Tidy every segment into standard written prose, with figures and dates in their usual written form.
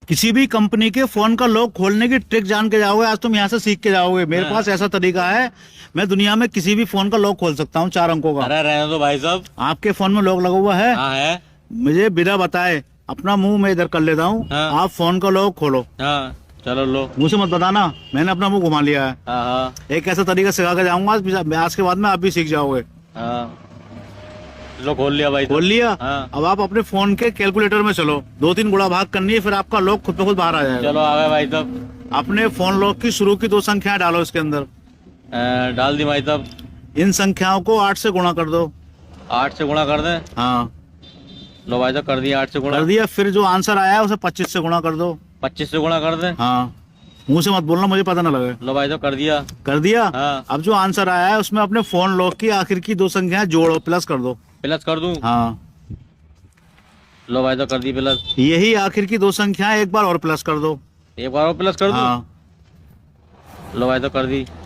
किसी भी कंपनी के फोन का लॉक खोलने की ट्रिक जान के जाओगे। आज तुम यहाँ से सीख के जाओगे। मेरे हाँ। पास ऐसा तरीका है, मैं दुनिया में किसी भी फोन का लॉक खोल सकता हूँ 4 अंकों का। अरे रहने दो भाई साहब। आपके फोन में लॉक लगा हुआ है? हाँ है। मुझे बिना बताए अपना मुंह मैं इधर कर लेता हूँ। हाँ। आप फोन का लॉक खोलो। हाँ चलो लो। मुझे मत बताना, मैंने अपना मुंह घुमा लिया है। हाँ हाँ एक ऐसा तरीका सिखा के जाऊंगा, आज के बाद में आप भी सीख जाओगे। हाँ लो खोल लिया भाई साहब। खोल लिया? हाँ। अब आप अपने फोन के कैलकुलेटर में चलो, 2-3 गुणा भाग करनी है, फिर आपका लॉक खुद ब खुद बाहर आ जाएगा। चलो आ गए भाई साहब। अपने फोन लॉक की शुरू की 2 संख्याएं डालो इसके अंदर। डाल दी भाई साहब। इन संख्याओं को 8 से गुणा कर दो। 8 से गुणा कर दें? हाँ लो भाई साहब कर दिया 8 से गुणा। कर दिया। फिर जो आंसर आया है उसे 25 से गुणा कर दो। 25 से गुणा कर दें? हाँ, मुंह से मत बोलना, मुझे पता ना लगे। लो भाई साहब कर दिया। कर दिया? हाँ। अब जो आंसर आया है उसमें अपने फोन लॉक की आखिर की 2 संख्याएं जोड़ो, प्लस कर दो। प्लस कर दूं? हाँ, लो भाई साहब कर दी प्लस। यही आखिर की 2 संख्याएं एक बार और प्लस कर दो। एक बार और प्लस कर दूं? हाँ, लो भाई साहब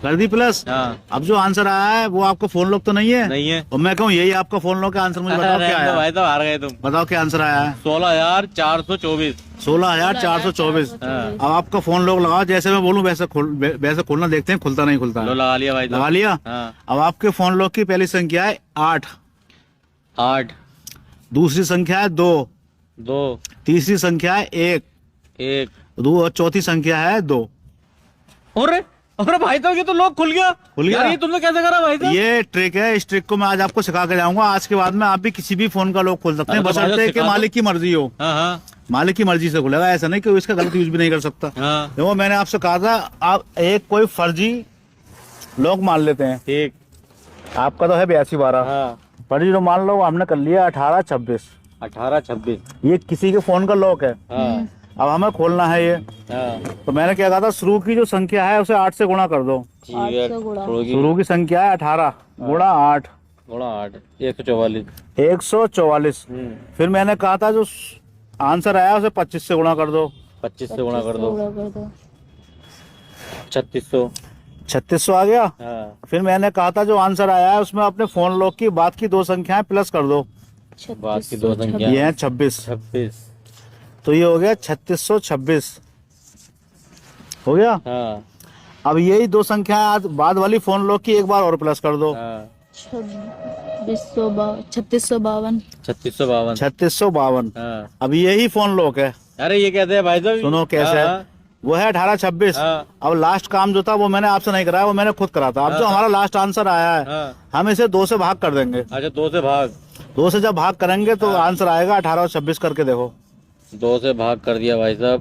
कर दी प्लस। हाँ। अब जो आंसर आया है वो आपका फोन लॉक तो नहीं है? नहीं है। और मैं कहूँ यही आपका फोन लॉक का आंसर, मुझे बताओ क्या आया। भाई साहब हार गए तुम। बताओ क्या आंसर आया है। 16,424। 16,424। हाँ। अब आपका फोन लॉक लगाओ, जैसे मैं बोलूं वैसे खोलना, देखते हैं खुलता नहीं खुलता। लो लगा लिया भाई साहब। लगा लिया? हाँ। अब आपके फोन लॉक की पहली संख्या है 8, 8, दूसरी संख्या है 2, 2, तीसरी संख्या है 1, 1। और चौथी संख्या है 2। अरे भाई साहब ये तो लॉक खुल गया। खुल गया? यार ये तुमने कैसे करा भाई साहब? ये ट्रिक है, इस ट्रिक को मैं आज आपको सिखा के जाऊंगा। आज के बाद में आप भी किसी भी फोन का लॉक खोल सकते हैं, अरे तो भाई बशर्ते साहब कि सिखा मालिक की मर्जी हो। हाँ हाँ मालिक की मर्जी से खुलेगा, ऐसा नहीं कि वो इसका गलत यूज भी नहीं कर सकता। हाँ देखो मैंने आपसे कहा था, आप एक कोई फर्जी लॉक मान लेते हैं। ठीक। आपका तो है 8212। हाँ फर्जी जो मान लो हमने कर लिया 1826। 18, 26। ये किसी के फोन का लॉक है। हाँ अब हमें खोलना है ये। हाँ तो मैंने क्या कहा था, शुरू की जो संख्या है उसे 8 से गुणा कर दो। ठीक है। शुरू की संख्या है 18 गुणा 8, गुणा 8, 144। 144। फिर मैंने कहा था जो आंसर आया उसे 25 से गुणा कर दो। 25 से गुणा कर दो। 3600। 3600 आ गया। हाँ। फिर मैंने कहा था जो आंसर आया है उसमें अपने फोन लॉक की बाद की 2 संख्याएं प्लस कर दो। बात की 2 संख्या। ये है 26। 26। तो ये हो गया 3626 हो गया। हाँ अब यही 2 संख्याएं आज बाद वाली फोन लॉक की एक बार और प्लस कर दो। हाँ। 3652। 3652। 3652। हाँ। अब यही फोन लॉक है। अरे ये कहते हैं भाई साहब। सुनो कैसे है। हाँ, वो है 1826। हाँ। अब लास्ट काम जो था वो मैंने आपसे नहीं कराया, वो मैंने खुद करा था। अब जो हमारा लास्ट आंसर आया है हाँ। हम इसे 2 से भाग कर देंगे। अच्छा 2 से भाग। 2 से जब भाग करेंगे तो आंसर आएगा 1826 करके देखो। 2 से भाग कर दिया भाई साहब।